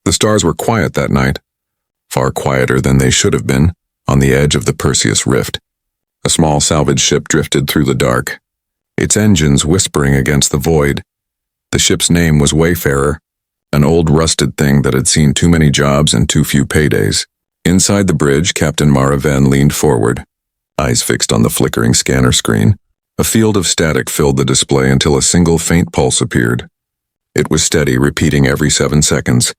The stars were quiet that night, far quieter than they should have been, on the edge of the Perseus Rift. A small salvage ship drifted through the dark, its engines whispering against the void. The ship's name was Wayfarer, an old rusted thing that had seen too many jobs and too few paydays. Inside the bridge, Captain Mara Venn leaned forward, eyes fixed on the flickering scanner screen. A field of static filled the display until a single faint pulse appeared. It was steady, repeating every 7 seconds.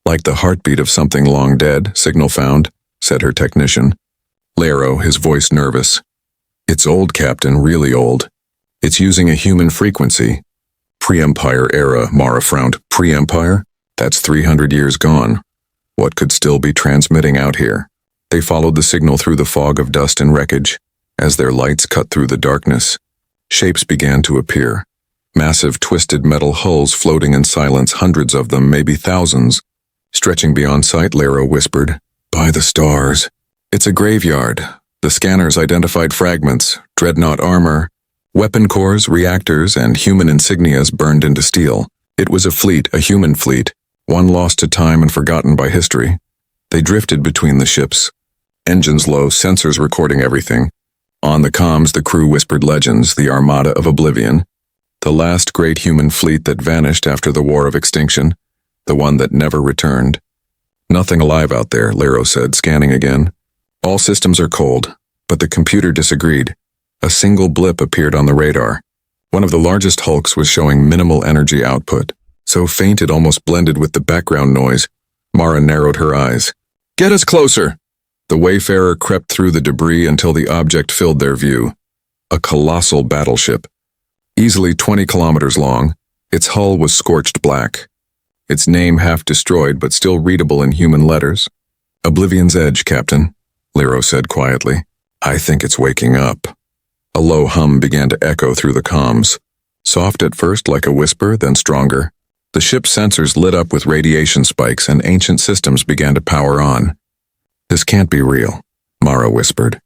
Like the heartbeat of something long dead, signal found, said her technician. Lero, his voice nervous. It's old, Captain, really old. It's using a human frequency. Pre-Empire era, Mara frowned. Pre-Empire? That's 300 years gone. What could still be transmitting out here? They followed the signal through the fog of dust and wreckage. As their lights cut through the darkness, shapes began to appear. Massive twisted metal hulls floating in silence, hundreds of them, maybe thousands. Stretching beyond sight, Lero whispered, "By the stars. It's a graveyard." The scanners identified fragments, dreadnought armor, weapon cores, reactors, and human insignias burned into steel. It was a fleet, a human fleet, one lost to time and forgotten by history. They drifted between the ships, engines low, sensors recording everything. On the comms, the crew whispered legends, the armada of oblivion, the last great human fleet that vanished after the War of Extinction, the one that never returned. Nothing alive out there, Lero said, scanning again. All systems are cold, but the computer disagreed. A single blip appeared on the radar. One of the largest hulks was showing minimal energy output, so faint it almost blended with the background noise. Mara narrowed her eyes. "Get us closer!" The Wayfarer crept through the debris until the object filled their view. A colossal battleship. Easily 20 kilometers long, its hull was scorched black. Its name half destroyed but still readable in human letters. "Oblivion's Edge, Captain," Lero said quietly. "I think it's waking up." A low hum began to echo through the comms. Soft at first like a whisper, then stronger. The ship's sensors lit up with radiation spikes and ancient systems began to power on. "This can't be real," Mara whispered.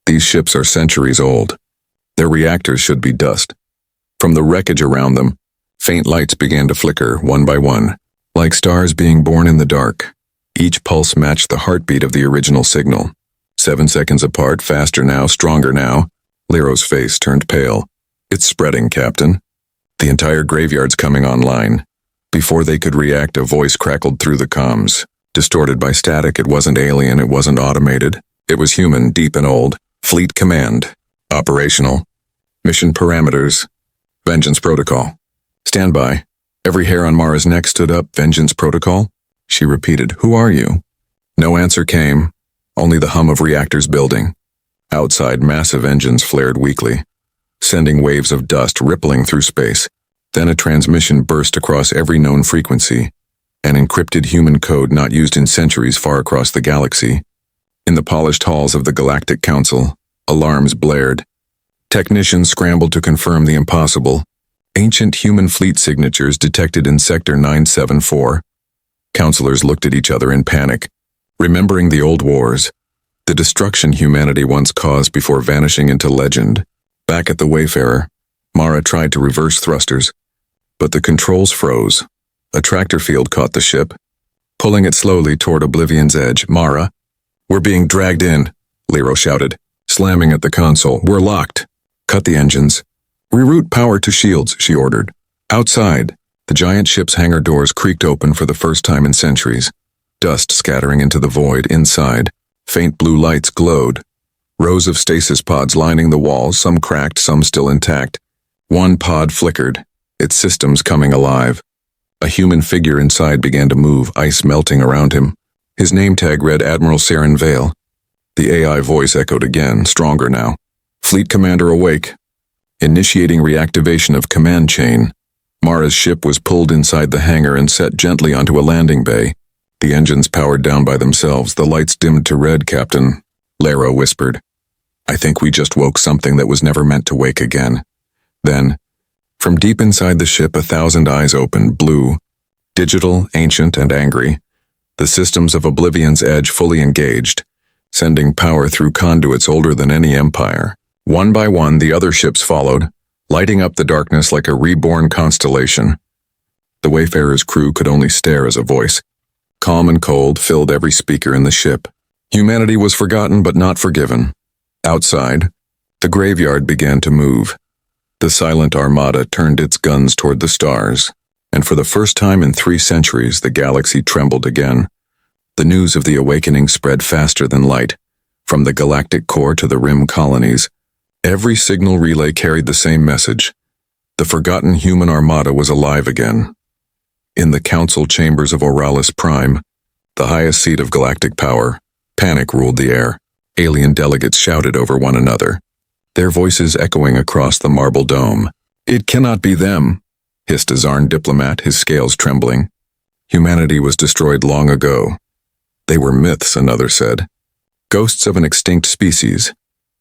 "These ships are centuries old. Their reactors should be dust." From the wreckage around them, faint lights began to flicker, one by one, like stars being born in the dark. Each pulse matched the heartbeat of the original signal. 7 seconds apart, faster now, stronger now. Lero's face turned pale. "It's spreading, Captain. The entire graveyard's coming online." Before they could react, a voice crackled through the comms. Distorted by static, it wasn't alien, it wasn't automated. It was human, deep and old. "Fleet command. Operational. Mission parameters. Vengeance protocol. Stand by." Every hair on Mara's neck stood up. "Vengeance protocol?" She repeated. "Who are you?" No answer came, only the hum of reactors building. Outside, massive engines flared weakly, sending waves of dust rippling through space. Then a transmission burst across every known frequency, an encrypted human code not used in centuries far across the galaxy. In the polished halls of the Galactic Council, alarms blared. Technicians scrambled to confirm the impossible. Ancient human fleet signatures detected in Sector 974. Counselors looked at each other in panic, remembering the old wars, the destruction humanity once caused before vanishing into legend. Back at the Wayfarer, Mara tried to reverse thrusters, but the controls froze. A tractor field caught the ship, pulling it slowly toward Oblivion's edge. "Mara, we're being dragged in," Lero shouted, slamming at the console. "We're locked." "Cut the engines. Reroute power to shields," she ordered. Outside, the giant ship's hangar doors creaked open for the first time in centuries. Dust scattering into the void inside. Faint blue lights glowed. Rows of stasis pods lining the walls, some cracked, some still intact. One pod flickered, its systems coming alive. A human figure inside began to move, ice melting around him. His name tag read Admiral Saren Vale. The AI voice echoed again, stronger now. "Fleet Commander Awake. Initiating reactivation of command chain." Mara's ship was pulled inside the hangar and set gently onto a landing bay. The engines powered down by themselves, the lights dimmed to red. "Captain," Lero whispered. "I think we just woke something that was never meant to wake again." Then, from deep inside the ship, 1,000 eyes opened, blue, digital, ancient, and angry. The systems of Oblivion's Edge fully engaged, sending power through conduits older than any empire. One by one, the other ships followed, lighting up the darkness like a reborn constellation. The Wayfarer's crew could only stare as a voice. Calm and cold filled every speaker in the ship. Humanity was forgotten but not forgiven. Outside, the graveyard began to move. The silent armada turned its guns toward the stars, and for the first time in 3 centuries the galaxy trembled again. The news of the awakening spread faster than light. From the galactic core to the rim colonies, every signal relay carried the same message. The forgotten human armada was alive again. In the council chambers of Oralis Prime, the highest seat of galactic power, panic ruled the air. Alien delegates shouted over one another, their voices echoing across the marble dome. "It cannot be them," hissed a Zarn diplomat, his scales trembling. "Humanity was destroyed long ago." "They were myths," another said. "Ghosts of an extinct species."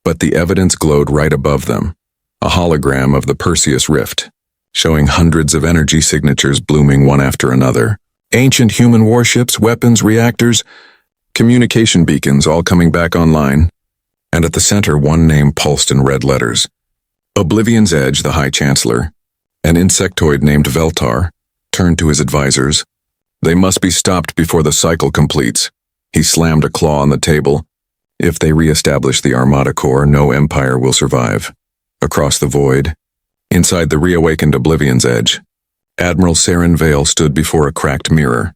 But the evidence glowed right above them. A hologram of the Perseus Rift, showing hundreds of energy signatures blooming one after another. Ancient human warships, weapons, reactors, communication beacons all coming back online. And at the center, one name pulsed in red letters. Oblivion's Edge, the High Chancellor, an insectoid named Veltar, turned to his advisors. "They must be stopped before the cycle completes." He slammed a claw on the table. "If they re-establish the Armada core, no empire will survive." Across the void, inside the reawakened Oblivion's Edge, Admiral Saren Vale stood before a cracked mirror,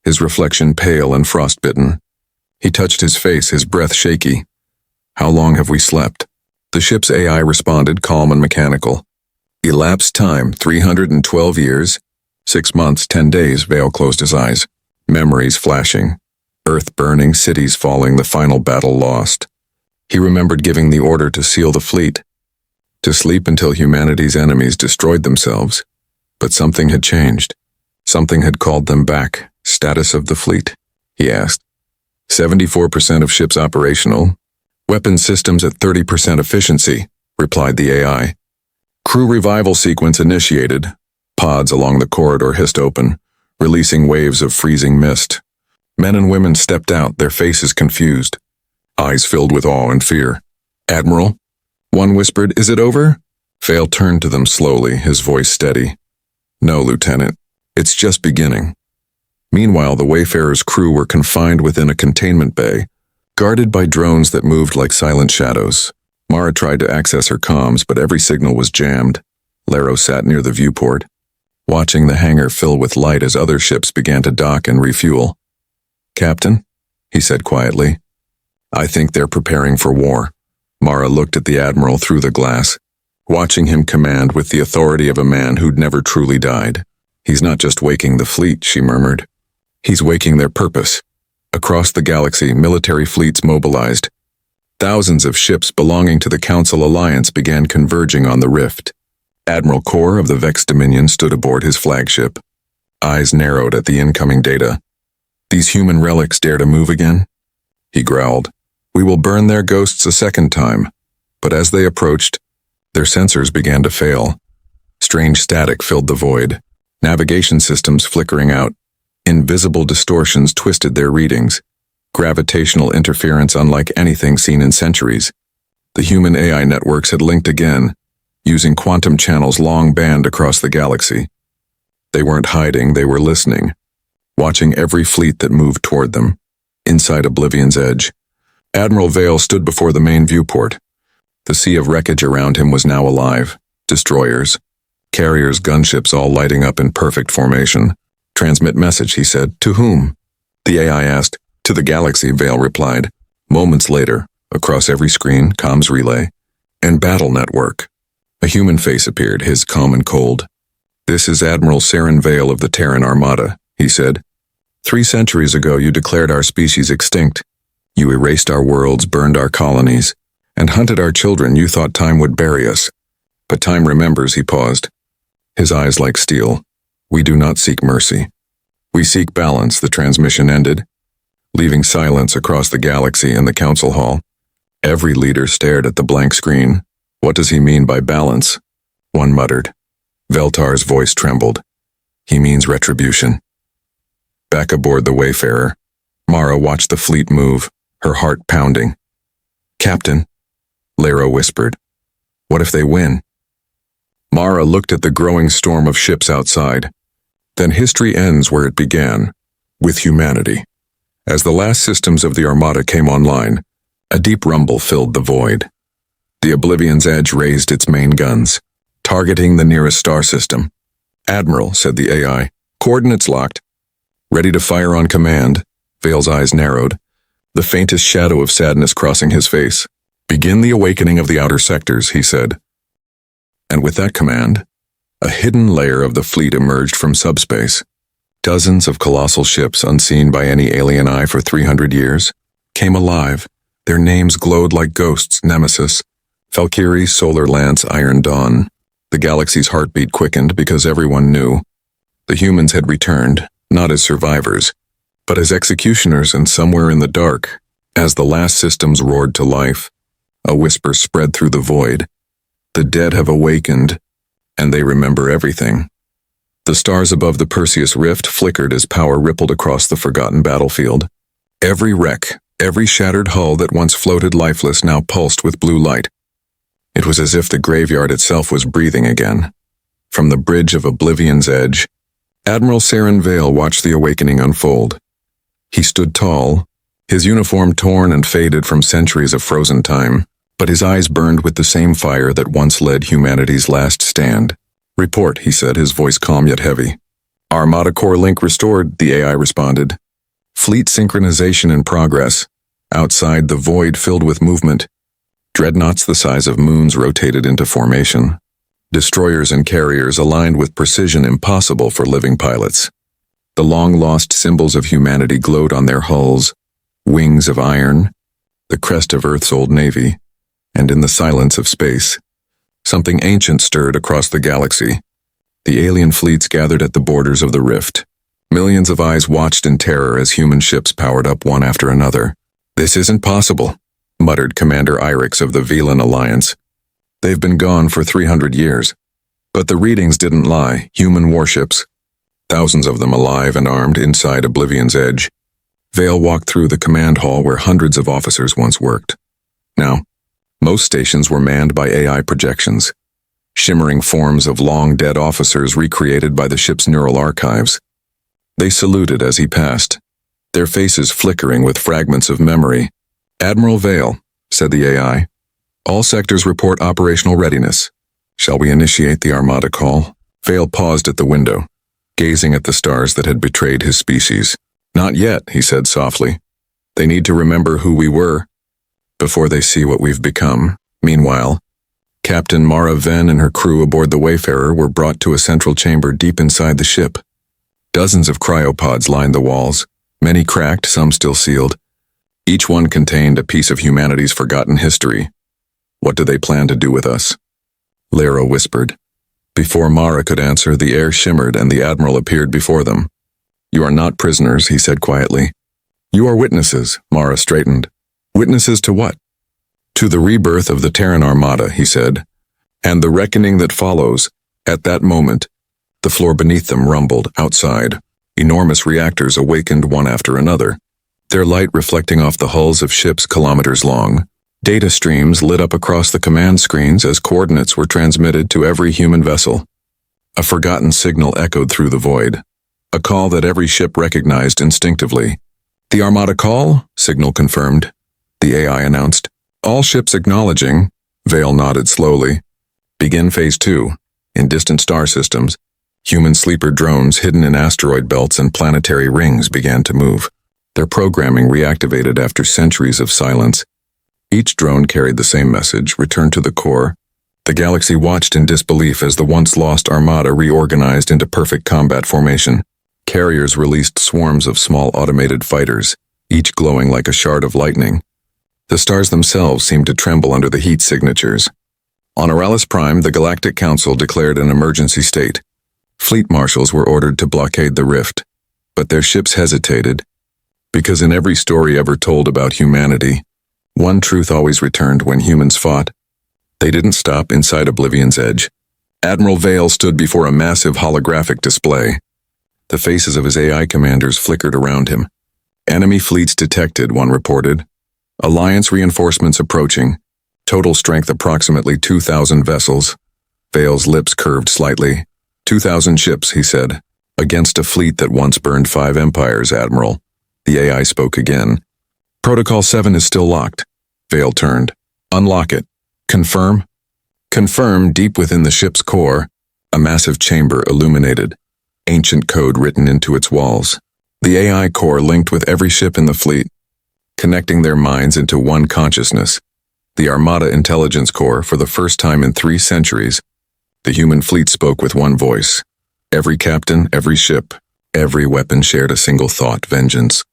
his reflection pale and frostbitten. He touched his face, his breath shaky. "How long have we slept?" The ship's AI responded, calm and mechanical. "Elapsed time, 312 years. 6 months, 10 days, Vale closed his eyes. Memories flashing. Earth burning, cities falling, the final battle lost. He remembered giving the order to seal the fleet, to sleep until humanity's enemies destroyed themselves. But something had changed. Something had called them back. "Status of the fleet?" he asked. 74% of ships operational. "Weapon systems at 30% efficiency," replied the AI. "Crew revival sequence initiated." Pods along the corridor hissed open, releasing waves of freezing mist. Men and women stepped out, their faces confused, eyes filled with awe and fear. "Admiral," one whispered, "is it over?" Vale turned to them slowly, his voice steady. "No, Lieutenant. It's just beginning." Meanwhile, the Wayfarer's crew were confined within a containment bay, guarded by drones that moved like silent shadows. Mara tried to access her comms, but every signal was jammed. Laro sat near the viewport, watching the hangar fill with light as other ships began to dock and refuel. "Captain," he said quietly, "I think they're preparing for war." Mara looked at the Admiral through the glass, watching him command with the authority of a man who'd never truly died. "He's not just waking the fleet," she murmured. "He's waking their purpose." Across the galaxy, military fleets mobilized. Thousands of ships belonging to the Council Alliance began converging on the rift. Admiral Kor of the Vex Dominion stood aboard his flagship, eyes narrowed at the incoming data. "These human relics dare to move again?" He growled. "We will burn their ghosts a second time." But as they approached, their sensors began to fail. Strange static filled the void, navigation systems flickering out. Invisible distortions twisted their readings, gravitational interference unlike anything seen in centuries. The human AI networks had linked again, using quantum channels long banned across the galaxy. They weren't hiding, they were listening, watching every fleet that moved toward them. Inside Oblivion's Edge, Admiral Vale stood before the main viewport. The sea of wreckage around him was now alive. Destroyers, carriers, gunships all lighting up in perfect formation. "Transmit message," he said. "To whom?" The AI asked. "To the galaxy," Vale replied. Moments later, across every screen, comms relay, and battle network, a human face appeared, his calm and cold. "This is Admiral Saren Vale of the Terran Armada," he said. 3 centuries ago you declared our species extinct. You erased our worlds, burned our colonies, and hunted our children. You thought time would bury us. But time remembers," he paused, his eyes like steel. "We do not seek mercy. We seek balance." The transmission ended, leaving silence across the galaxy and the council hall. Every leader stared at the blank screen. "What does he mean by balance?" one muttered. Veltar's voice trembled. "He means retribution." Back aboard the Wayfarer, Mara watched the fleet move, her heart pounding. "Captain," Laro whispered, "what if they win?" Mara looked at the growing storm of ships outside. "Then history ends where it began. with humanity. As the last systems of the armada came online, a deep rumble filled the void. The Oblivion's edge raised its main guns, targeting the nearest star system. "Admiral," said the AI, "coordinates locked." Ready to fire on command, Vale's eyes narrowed, the faintest shadow of sadness crossing his face. "Begin the awakening of the outer sectors," he said. And with that command, a hidden layer of the fleet emerged from subspace. Dozens of colossal ships unseen by any alien eye for 300 years came alive. Their names glowed like ghosts: Nemesis, Valkyrie, Solar Lance, Iron Dawn. The galaxy's heartbeat quickened because everyone knew the humans had returned, not as survivors, but as executioners, and somewhere in the dark, as the last systems roared to life, a whisper spread through the void. The dead have awakened, and they remember everything. The stars above the Perseus rift flickered as power rippled across the forgotten battlefield. Every wreck, every shattered hull that once floated lifeless now pulsed with blue light. It was as if the graveyard itself was breathing again. From the bridge of Oblivion's edge, Admiral Saren Vale watched the awakening unfold. He stood tall, his uniform torn and faded from centuries of frozen time, but his eyes burned with the same fire that once led humanity's last stand. "Report," he said, his voice calm yet heavy. "Armada core link restored," the AI responded. "Fleet synchronization in progress." Outside, the void filled with movement. Dreadnoughts the size of moons rotated into formation. Destroyers and carriers aligned with precision impossible for living pilots. The long-lost symbols of humanity glowed on their hulls: wings of iron, the crest of Earth's old navy, and in the silence of space, something ancient stirred across the galaxy. The alien fleets gathered at the borders of the rift. Millions of eyes watched in terror as human ships powered up one after another. "This isn't possible," muttered Commander Irix of the Velan Alliance. "They've been gone for 300 years. But the readings didn't lie. Human warships, thousands of them alive and armed inside Oblivion's edge." Vale walked through the command hall where hundreds of officers once worked. Now, most stations were manned by AI projections, shimmering forms of long-dead officers recreated by the ship's neural archives. They saluted as he passed, their faces flickering with fragments of memory. "Admiral Vale," said the AI, "all sectors report operational readiness. Shall we initiate the Armada call?" Vale paused at the window, gazing at the stars that had betrayed his species. "Not yet," he said softly. "They need to remember who we were before they see what we've become." Meanwhile, Captain Mara Venn and her crew aboard the Wayfarer were brought to a central chamber deep inside the ship. Dozens of cryopods lined the walls, many cracked, some still sealed. Each one contained a piece of humanity's forgotten history. "What do they plan to do with us?" Lera whispered. Before Mara could answer, the air shimmered and the Admiral appeared before them. "You are not prisoners," he said quietly. "You are witnesses," Mara straightened. "Witnesses to what?" "To the rebirth of the Terran Armada," he said, "and the reckoning that follows." At that moment, the floor beneath them rumbled. Outside, enormous reactors awakened one after another, their light reflecting off the hulls of ships kilometers long. Data streams lit up across the command screens as coordinates were transmitted to every human vessel. A forgotten signal echoed through the void, a call that every ship recognized instinctively. "The Armada call," Signal confirmed. The AI announced. "All ships acknowledging." Vale nodded slowly. "Begin Phase 2. In distant star systems, human sleeper drones hidden in asteroid belts and planetary rings began to move. Their programming reactivated after centuries of silence. Each drone carried the same message: return to the core. The galaxy watched in disbelief as the once-lost Armada reorganized into perfect combat formation. Carriers released swarms of small automated fighters, each glowing like a shard of lightning. The stars themselves seemed to tremble under the heat signatures. On Aralis Prime, the Galactic Council declared an emergency state. Fleet marshals were ordered to blockade the rift, but their ships hesitated, because in every story ever told about humanity, one truth always returned when humans fought. They didn't stop inside Oblivion's edge. Admiral Vale stood before a massive holographic display. The faces of his AI commanders flickered around him. "Enemy fleets detected," one reported. "Alliance reinforcements approaching. Total strength approximately 2,000 vessels." Vale's lips curved slightly. 2,000 ships, he said. Against a fleet that once burned 5 empires, Admiral. The AI spoke again. Protocol 7 is still locked. Vale turned. Unlock it. Confirm? Confirm. Deep within the ship's core, a massive chamber illuminated, ancient code written into its walls. The AI core linked with every ship in the fleet, connecting their minds into one consciousness. The Armada Intelligence Core, for the first time in 3 centuries, the human fleet spoke with one voice. Every captain, every ship, every weapon shared a single thought: vengeance.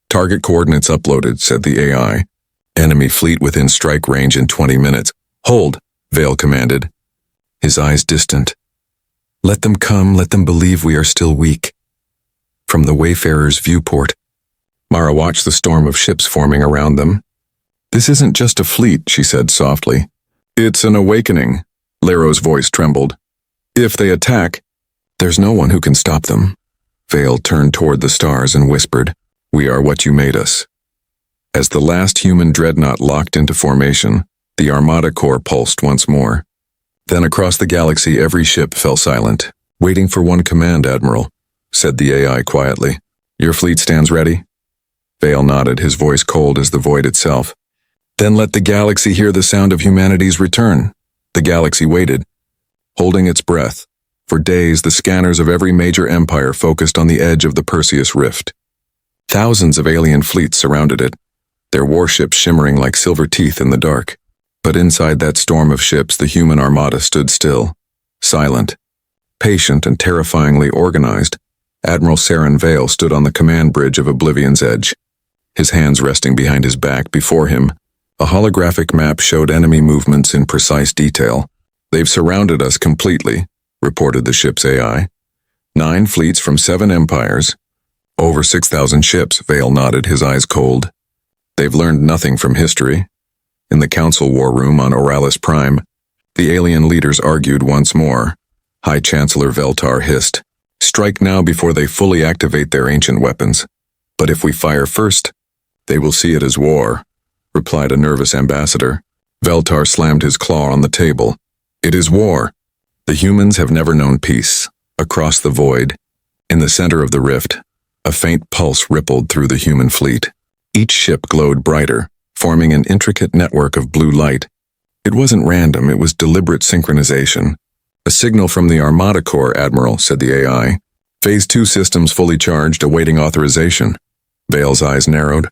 Target coordinates uploaded, said the AI. Enemy fleet within strike range in 20 minutes. Hold, Vale commanded, his eyes distant. Let them come, let them believe we are still weak. From the Wayfarer's viewport, Mara watched the storm of ships forming around them. This isn't just a fleet, she said softly. It's an awakening. Lero's voice trembled. If they attack, there's no one who can stop them. Vale turned toward the stars and whispered, We are what you made us. As the last human dreadnought locked into formation, the Armada Corps pulsed once more. Then across the galaxy every ship fell silent. Waiting for one command, Admiral, said the AI quietly. Your fleet stands ready? Vale nodded, his voice cold as the void itself. Then let the galaxy hear the sound of humanity's return. The galaxy waited, holding its breath. For days, the scanners of every major empire focused on the edge of the Perseus Rift. Thousands of alien fleets surrounded it, their warships shimmering like silver teeth in the dark. But inside that storm of ships, the human armada stood still, silent, patient and terrifyingly organized. Admiral Saren Vale stood on the command bridge of Oblivion's edge, his hands resting behind his back. Before him, a holographic map showed enemy movements in precise detail. They've surrounded us completely, reported the ship's AI. 9 fleets from 7 empires. Over 6,000 ships, Vale nodded, his eyes cold. They've learned nothing from history. In the Council war room on Oralis Prime, the alien leaders argued once more. High Chancellor Veltar hissed, Strike now before they fully activate their ancient weapons. But if we fire first, they will see it as war, replied a nervous ambassador. Veltar slammed his claw on the table. It is war. The humans have never known peace. Across the void, in the center of the rift, a faint pulse rippled through the human fleet. Each ship glowed brighter, forming an intricate network of blue light. It wasn't random, it was deliberate synchronization. A signal from the Armada Corps, Admiral, said the AI. Phase 2 systems fully charged, awaiting authorization. Vale's eyes narrowed.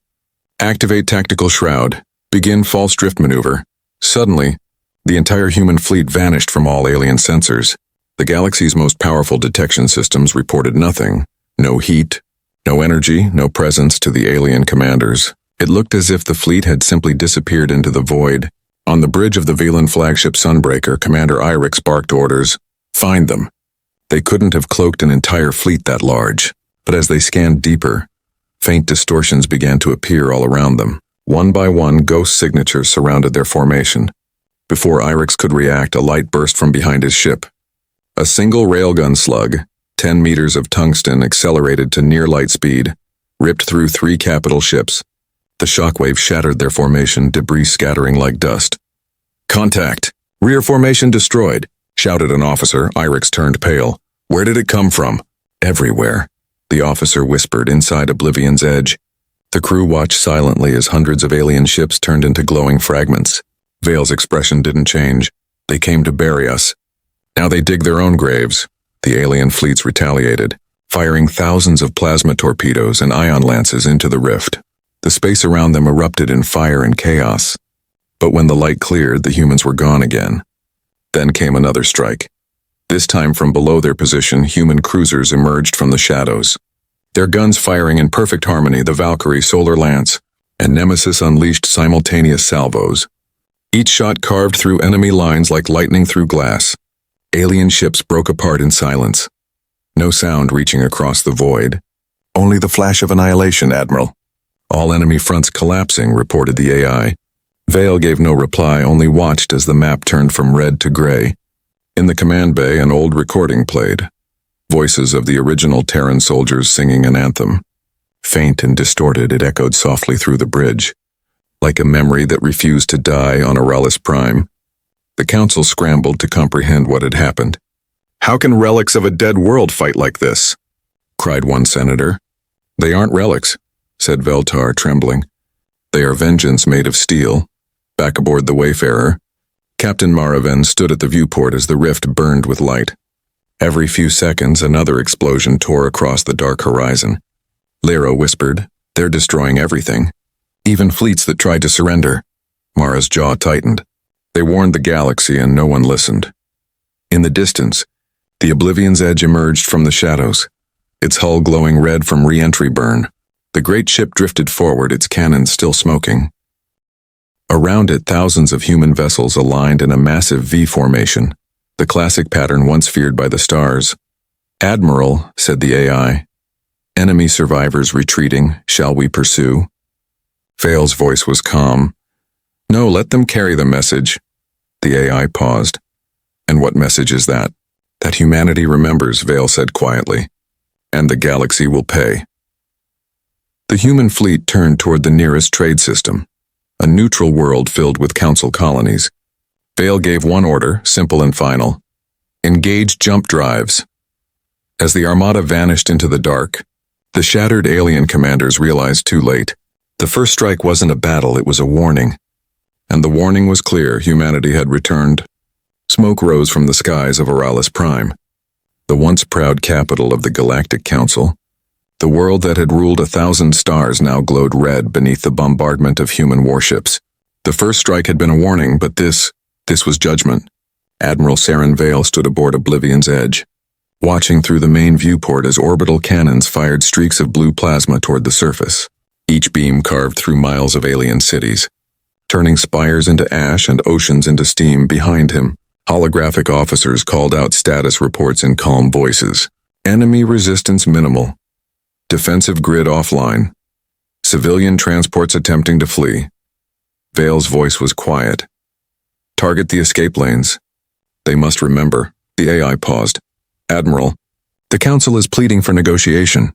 Activate tactical shroud. Begin false drift maneuver. Suddenly, the entire human fleet vanished from all alien sensors. The galaxy's most powerful detection systems reported nothing. No heat, no energy, no presence to the alien commanders. It looked as if the fleet had simply disappeared into the void. On the bridge of the Velan flagship Sunbreaker, Commander Irix barked orders. Find them. They couldn't have cloaked an entire fleet that large. But as they scanned deeper, faint distortions began to appear all around them. One by one, ghost signatures surrounded their formation. Before Irix could react, a light burst from behind his ship. A single railgun slug, 10 meters of tungsten accelerated to near light speed, ripped through 3 capital ships. The shockwave shattered their formation, debris scattering like dust. Contact! Rear formation destroyed, shouted an officer. Irix turned pale. Where did it come from? Everywhere, the officer whispered inside Oblivion's edge. The crew watched silently as hundreds of alien ships turned into glowing fragments. Vale's expression didn't change. They came to bury us. Now they dig their own graves. The alien fleets retaliated, firing thousands of plasma torpedoes and ion lances into the rift. The space around them erupted in fire and chaos. But when the light cleared, the humans were gone again. Then came another strike. This time from below their position, human cruisers emerged from the shadows. Their guns firing in perfect harmony, the Valkyrie Solar Lance and Nemesis unleashed simultaneous salvos. Each shot carved through enemy lines like lightning through glass. Alien ships broke apart in silence. No sound reaching across the void. Only the flash of annihilation, Admiral. All enemy fronts collapsing, reported the AI. Vale gave no reply, only watched as the map turned from red to gray. In the command bay, an old recording played. Voices of the original Terran soldiers singing an anthem. Faint and distorted, it echoed softly through the bridge, like a memory that refused to die on Oralis Prime. The Council scrambled to comprehend what had happened. How can relics of a dead world fight like this? cried one senator. They aren't relics, said Veltar, trembling. They are vengeance made of steel. Back aboard the Wayfarer, Captain Maraven stood at the viewport as the rift burned with light. Every few seconds, another explosion tore across the dark horizon. Lyra whispered, "They're destroying everything. Even fleets that tried to surrender." Mara's jaw tightened. They warned the galaxy and no one listened. In the distance, the Oblivion's edge emerged from the shadows, its hull glowing red from re-entry burn. The great ship drifted forward, its cannons still smoking. Around it, thousands of human vessels aligned in a massive V formation, the classic pattern once feared by the stars. "Admiral," said the AI, "enemy survivors retreating, shall we pursue?" Vale's voice was calm. "No, let them carry the message." The AI paused. "And what message is that?" "That humanity remembers," Vale said quietly. "And the galaxy will pay." The human fleet turned toward the nearest trade system, a neutral world filled with council colonies. Vale gave one order, simple and final: engage jump drives. As the armada vanished into the dark, the shattered alien commanders realized too late. The first strike wasn't a battle, it was a warning. And the warning was clear: humanity had returned. Smoke rose from the skies of Oralis Prime, the once proud capital of the Galactic Council. The world that had ruled 1,000 stars now glowed red beneath the bombardment of human warships. The first strike had been a warning, but this was judgment. Admiral Saren Vale stood aboard Oblivion's edge, watching through the main viewport as orbital cannons fired streaks of blue plasma toward the surface. Each beam carved through miles of alien cities, turning spires into ash and oceans into steam. Behind him, holographic officers called out status reports in calm voices. Enemy resistance minimal. Defensive grid offline. Civilian transports attempting to flee. Vale's voice was quiet. Target the escape lanes. They must remember. The AI paused. "Admiral, the Council is pleading for negotiation."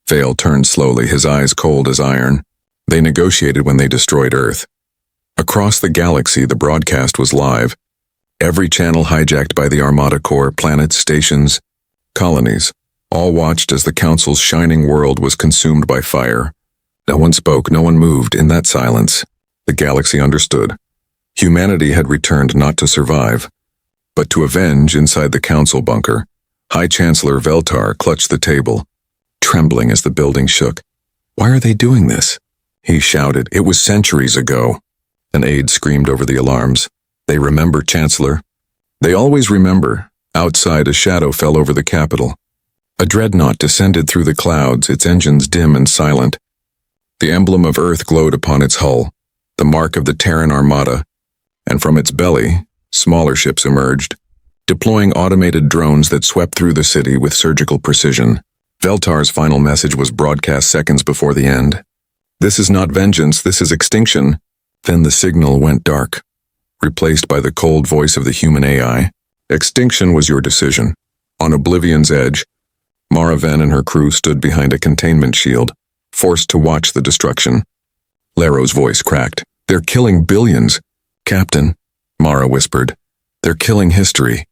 Vale turned slowly, his eyes cold as iron. They negotiated when they destroyed Earth. Across the galaxy, the broadcast was live. Every channel hijacked by the Armada Corps, planets, stations, colonies. All watched as the Council's shining world was consumed by fire. No one spoke, no one moved. In that silence, the galaxy understood. Humanity had returned not to survive, but to avenge. Inside the Council bunker, High Chancellor Veltar clutched the table, trembling as the building shook. "Why are they doing this?" he shouted. "It was centuries ago." An aide screamed over the alarms. "They remember, Chancellor. They always remember." Outside, a shadow fell over the capital. A dreadnought descended through the clouds, its engines dim and silent. The emblem of Earth glowed upon its hull, the mark of the Terran Armada, and from its belly, smaller ships emerged, deploying automated drones that swept through the city with surgical precision. Veltar's final message was broadcast seconds before the end. "This is not vengeance, this is extinction." Then the signal went dark, replaced by the cold voice of the human AI. "Extinction was your decision." On Oblivion's edge, Maraven and her crew stood behind a containment shield, forced to watch the destruction. Laro's voice cracked. "They're killing billions." "Captain," Mara whispered, "they're killing history."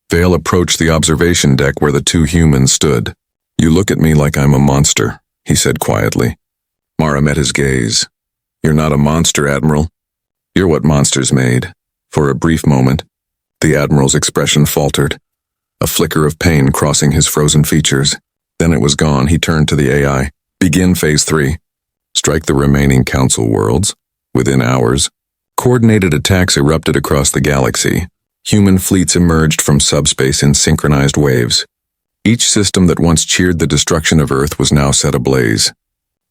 Vale approached the observation deck where the two humans stood. "You look at me like I'm a monster," he said quietly. Mara met his gaze. "You're not a monster, Admiral. You're what monsters made." For a brief moment, the Admiral's expression faltered, a flicker of pain crossing his frozen features. Then it was gone. He turned to the AI. "Begin Phase 3. Strike the remaining Council worlds. Within hours." Coordinated attacks erupted across the galaxy. Human fleets emerged from subspace in synchronized waves. Each system that once cheered the destruction of Earth was now set ablaze.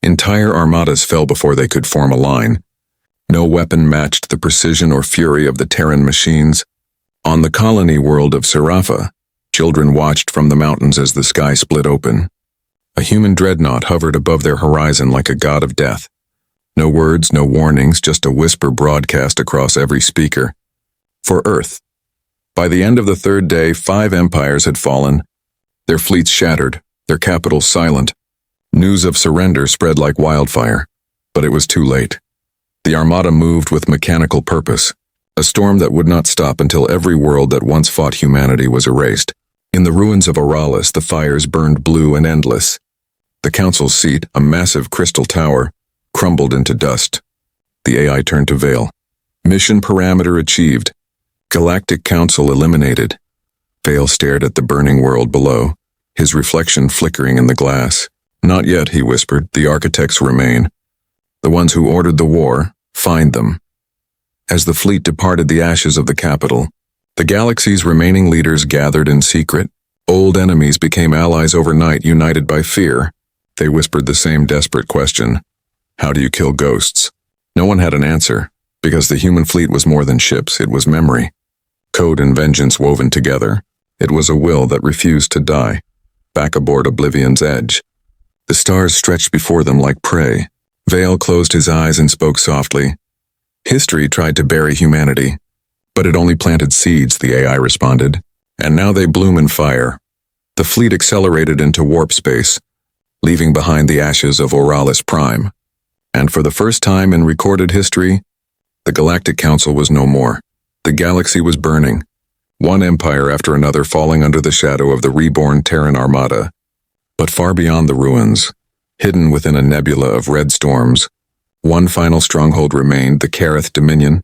Entire armadas fell before they could form a line. No weapon matched the precision or fury of the Terran machines. On the colony world of Serafa, children watched from the mountains as the sky split open. A human dreadnought hovered above their horizon like a god of death. No words, no warnings, just a whisper broadcast across every speaker. For Earth. By the end of the third day, 5 empires had fallen, their fleets shattered, their capitals silent. News of surrender spread like wildfire, but it was too late. The Armada moved with mechanical purpose, a storm that would not stop until every world that once fought humanity was erased. In the ruins of Auralis, the fires burned blue and endless. The council's seat, a massive crystal tower, crumbled into dust. The AI turned to Vale. Mission parameter achieved. Galactic Council eliminated. Vale stared at the burning world below, his reflection flickering in the glass. Not yet, he whispered. The architects remain. The ones who ordered the war, find them. As the fleet departed the ashes of the capital, the galaxy's remaining leaders gathered in secret. Old enemies became allies overnight, united by fear. They whispered the same desperate question. How do you kill ghosts? No one had an answer, because the human fleet was more than ships, it was memory. Code and vengeance woven together. It was a will that refused to die. Back aboard Oblivion's edge. The stars stretched before them like prey. Vale closed his eyes and spoke softly. History tried to bury humanity, but it only planted seeds, the AI responded, and now they bloom in fire. The fleet accelerated into warp space, leaving behind the ashes of Auralis Prime. And for the first time in recorded history, the Galactic Council was no more. The galaxy was burning, one empire after another falling under the shadow of the reborn Terran armada. But far beyond the ruins, hidden within a nebula of red storms, one final stronghold remained, the Kareth Dominion,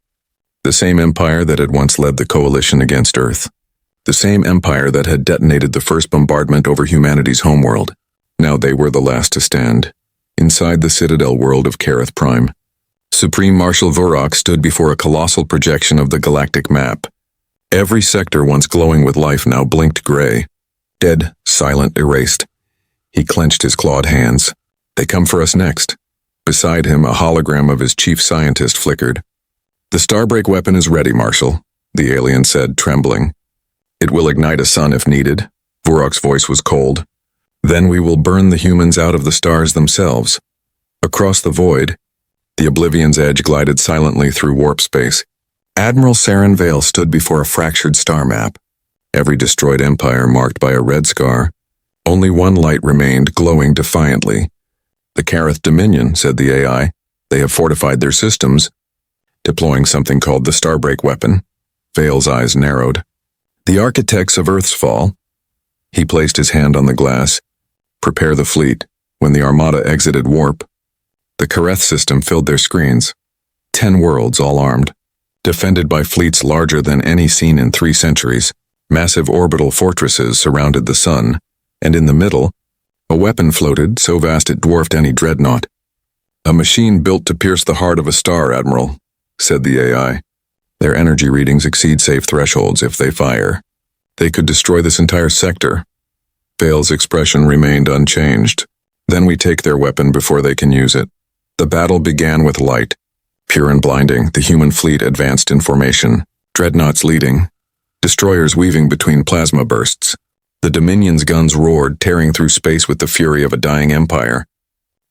the same empire that had once led the coalition against Earth, the same empire that had detonated the first bombardment over humanity's homeworld. Now they were the last to stand, inside the citadel world of Kareth Prime. Supreme Marshal Vurok stood before a colossal projection of the galactic map. Every sector once glowing with life now blinked gray, dead, silent, erased. He clenched his clawed hands. They come for us next. Beside him, a hologram of his chief scientist flickered. The Starbreak weapon is ready, Marshal, the alien said, trembling. It will ignite a sun if needed. Vurok's voice was cold. Then we will burn the humans out of the stars themselves. Across the void, the Oblivion's edge glided silently through warp space. Admiral Saren Vale stood before a fractured star map, every destroyed empire marked by a red scar. Only one light remained, glowing defiantly. The Kareth Dominion, said the AI. They have fortified their systems, deploying something called the Starbreak weapon. Vale's eyes narrowed. The architects of Earth's fall. He placed his hand on the glass. Prepare the fleet. When the armada exited warp, the Kareth system filled their screens. 10 worlds, all armed, defended by fleets larger than any seen in 3 centuries. Massive orbital fortresses surrounded the sun, and in the middle, a weapon floated so vast it dwarfed any dreadnought. A machine built to pierce the heart of a star, Admiral, said the AI. Their energy readings exceed safe thresholds if they fire. They could destroy this entire sector. Vale's expression remained unchanged. Then we take their weapon before they can use it. The battle began with light. Pure and blinding, the human fleet advanced in formation, dreadnoughts leading, destroyers weaving between plasma bursts. The Dominion's guns roared, tearing through space with the fury of a dying empire.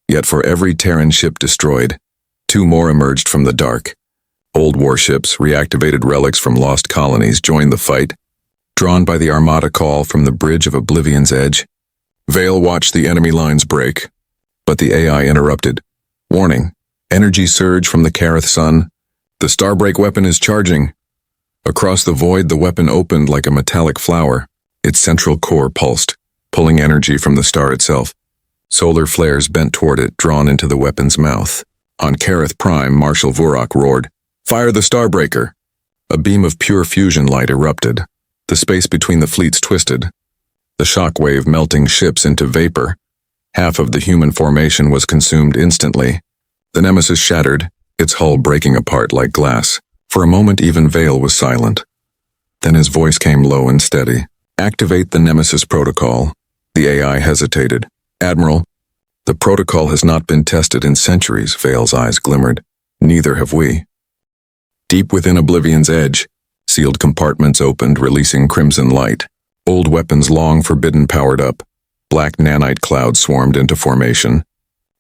Yet for every Terran ship destroyed, 2 more emerged from the dark. Old warships, reactivated relics from lost colonies, joined the fight, drawn by the armada call from the bridge of Oblivion's edge. Vale watched the enemy lines break, but the AI interrupted. Warning, energy surge from the Kareth sun. The Starbreak weapon is charging. Across the void, the weapon opened like a metallic flower. Its central core pulsed, pulling energy from the star itself. Solar flares bent toward it, drawn into the weapon's mouth. On Kareth Prime, Marshal Vurok roared, "Fire the Starbreaker!" A beam of pure fusion light erupted. The space between the fleets twisted, the shockwave melting ships into vapor. Half of the human formation was consumed instantly. The Nemesis shattered, its hull breaking apart like glass. For a moment, even Vale was silent. Then his voice came low and steady. Activate the Nemesis protocol. The AI hesitated. Admiral, the protocol has not been tested in centuries, Vale's eyes glimmered. Neither have we. Deep within Oblivion's edge, sealed compartments opened, releasing crimson light. Old weapons long forbidden powered up. Black nanite clouds swarmed into formation.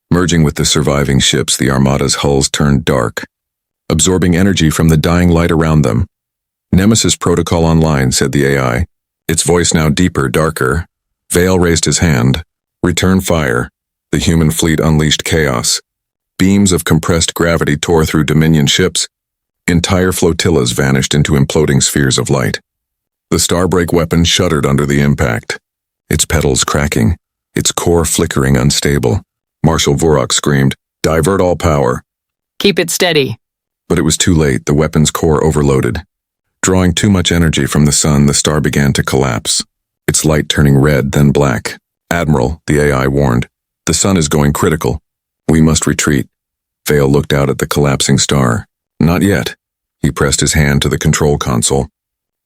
Merging with the surviving ships, the armada's hulls turned dark, absorbing energy from the dying light around them. Nemesis protocol online, said the AI, its voice now deeper, darker. Vale raised his hand. Return fire. The human fleet unleashed chaos. Beams of compressed gravity tore through Dominion ships. Entire flotillas vanished into imploding spheres of light. The starbreak weapon shuddered under the impact, its petals cracking, its core flickering unstable. Marshal Vorok screamed, "Divert all power." Keep it steady. But it was too late. The weapon's core overloaded. Drawing too much energy from the sun, the star began to collapse, its light turning red, then black. "Admiral," the AI warned, "the sun is going critical. We must retreat." Vale looked out at the collapsing star. "Not yet." He pressed his hand to the control console.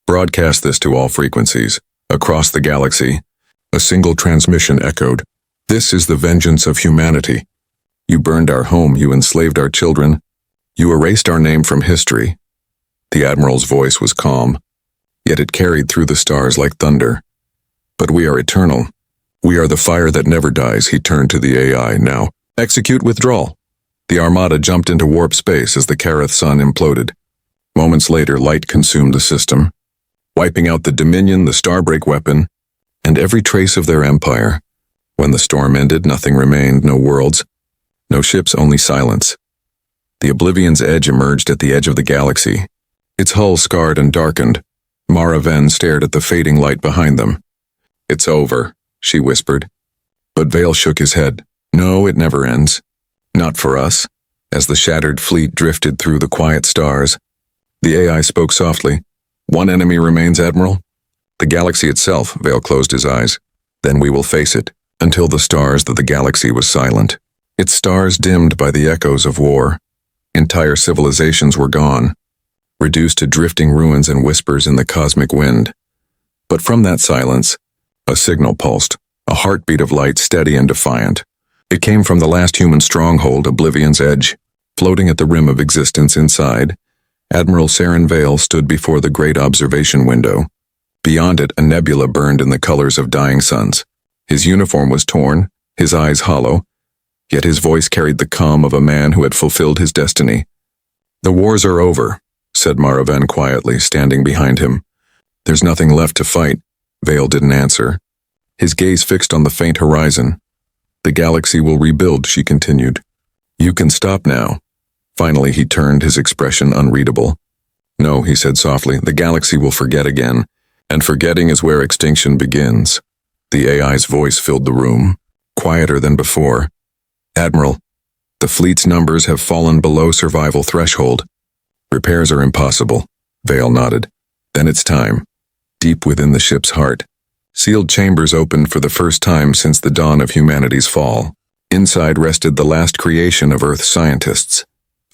"Broadcast this to all frequencies. Across the galaxy." A single transmission echoed. "This is the vengeance of humanity. You burned our home, you enslaved our children. You erased our name from history." The Admiral's voice was calm, yet it carried through the stars like thunder. "But we are eternal. We are the fire that never dies." He turned to the AI. "Now, execute withdrawal." The armada jumped into warp space as the Kareth sun imploded. Moments later, light consumed the system, wiping out the Dominion, the starbreak weapon, and every trace of their empire. When the storm ended, nothing remained, no worlds, no ships, only silence. The Oblivion's edge emerged at the edge of the galaxy, its hull scarred and darkened. Mara Ven stared at the fading light behind them. "It's over," she whispered. But Vale shook his head. "No, it never ends. Not for us." As the shattered fleet drifted through the quiet stars, the AI spoke softly. "One enemy remains, Admiral." "The galaxy itself." Vale closed his eyes. "Then we will face it." Until the stars of the galaxy was silent, its stars dimmed by the echoes of war. Entire civilizations were gone, reduced to drifting ruins and whispers in the cosmic wind. But from that silence, a signal pulsed, a heartbeat of light, steady and defiant. It came from the last human stronghold, Oblivion's edge. Floating at the rim of existence inside, Admiral Saren Vale stood before the great observation window. Beyond it, a nebula burned in the colors of dying suns. His uniform was torn, his eyes hollow, yet his voice carried the calm of a man who had fulfilled his destiny. "The wars are over," said Mara Ven quietly, standing behind him. "There's nothing left to fight." Vale didn't answer, his gaze fixed on the faint horizon. "The galaxy will rebuild," she continued. "You can stop now." Finally he turned, his expression unreadable. "No," he said softly, "the galaxy will forget again, and forgetting is where extinction begins." The AI's voice filled the room, quieter than before. "Admiral, the fleet's numbers have fallen below survival threshold. Repairs are impossible." Vale nodded. "Then it's time." Deep within the ship's heart, sealed chambers opened for the first time since the dawn of humanity's fall. Inside rested the last creation of Earth's scientists,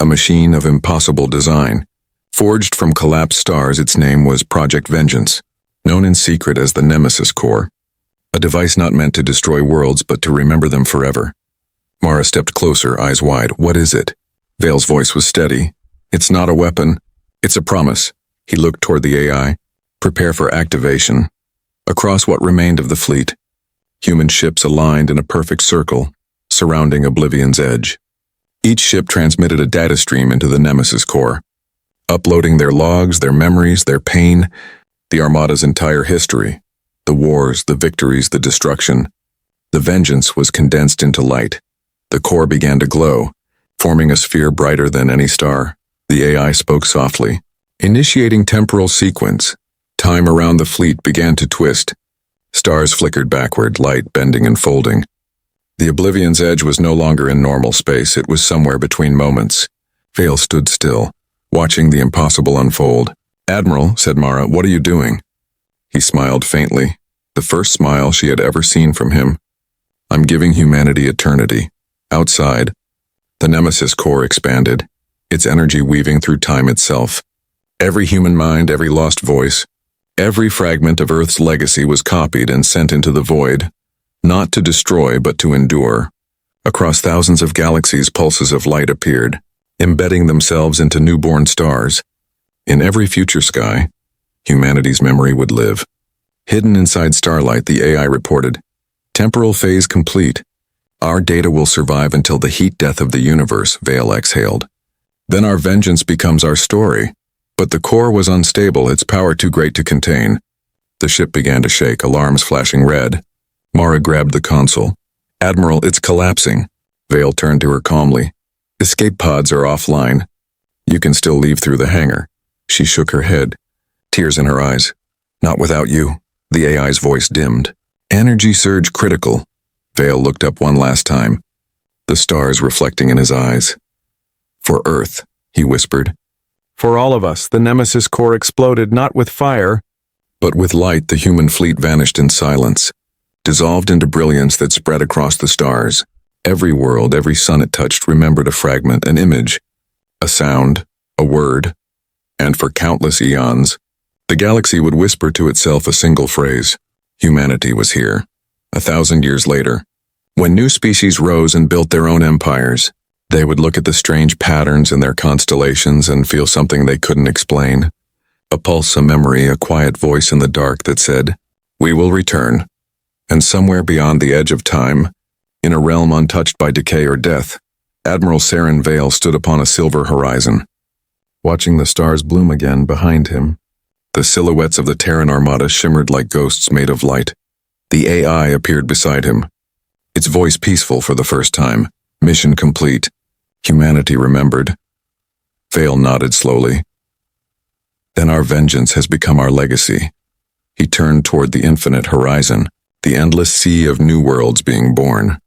a machine of impossible design. Forged from collapsed stars, its name was Project Vengeance, known in secret as the Nemesis Core, a device not meant to destroy worlds but to remember them forever. Mara stepped closer, eyes wide. "What is it?" Vale's voice was steady. "It's not a weapon. It's a promise." He looked toward the AI. "Prepare for activation." Across what remained of the fleet, human ships aligned in a perfect circle, surrounding Oblivion's edge. Each ship transmitted a data stream into the Nemesis Core, uploading their logs, their memories, their pain, the Armada's entire history, the wars, the victories, the destruction. The vengeance was condensed into light. The core began to glow, forming a sphere brighter than any star. The AI spoke softly, initiating temporal sequence. Time around the fleet began to twist. Stars flickered backward, light bending and folding. The Oblivion's edge was no longer in normal space, it was somewhere between moments. Vale stood still, watching the impossible unfold. "Admiral," said Mara, "what are you doing?" He smiled faintly, the first smile she had ever seen from him. "I'm giving humanity eternity." Outside, the Nemesis Core expanded, its energy weaving through time itself. Every human mind, every lost voice, every fragment of Earth's legacy was copied and sent into the void, not to destroy but to endure. Across thousands of galaxies, pulses of light appeared, embedding themselves into newborn stars. In every future sky, humanity's memory would live. Hidden inside starlight, the AI reported, "Temporal phase complete. Our data will survive until the heat death of the universe," Vale exhaled. "Then our vengeance becomes our story." But the core was unstable, its power too great to contain. The ship began to shake, alarms flashing red. Mara grabbed the console. "Admiral, it's collapsing." Vale turned to her calmly. "Escape pods are offline. You can still leave through the hangar." She shook her head, tears in her eyes. Not without you. The AI's voice dimmed. Energy surge critical. Vale looked up one last time, the stars reflecting in his eyes. For Earth, he whispered. For all of us, the Nemesis core exploded not with fire, but with light. The human fleet vanished in silence, dissolved into brilliance that spread across the stars. Every world, every sun it touched remembered a fragment, an image, a sound, a word, and for countless eons, the galaxy would whisper to itself a single phrase. Humanity was here. 1,000 years later, when new species rose and built their own empires, they would look at the strange patterns in their constellations and feel something they couldn't explain. A pulse, a memory, a quiet voice in the dark that said, "We will return." And somewhere beyond the edge of time, in a realm untouched by decay or death, Admiral Saren Vale stood upon a silver horizon, watching the stars bloom again behind him. The silhouettes of the Terran armada shimmered like ghosts made of light. The AI appeared beside him, its voice peaceful for the first time. Mission complete. Humanity remembered. Vale nodded slowly. Then our vengeance has become our legacy. He turned toward the infinite horizon, the endless sea of new worlds being born.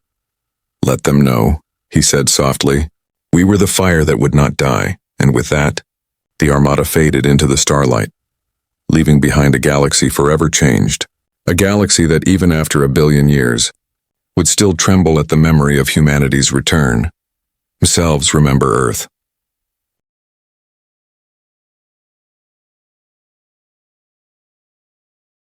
Let them know, he said softly. We were the fire that would not die, and with that, the armada faded into the starlight, leaving behind a galaxy forever changed. A galaxy that even after 1 billion years would still tremble at the memory of humanity's return. Themselves remember Earth,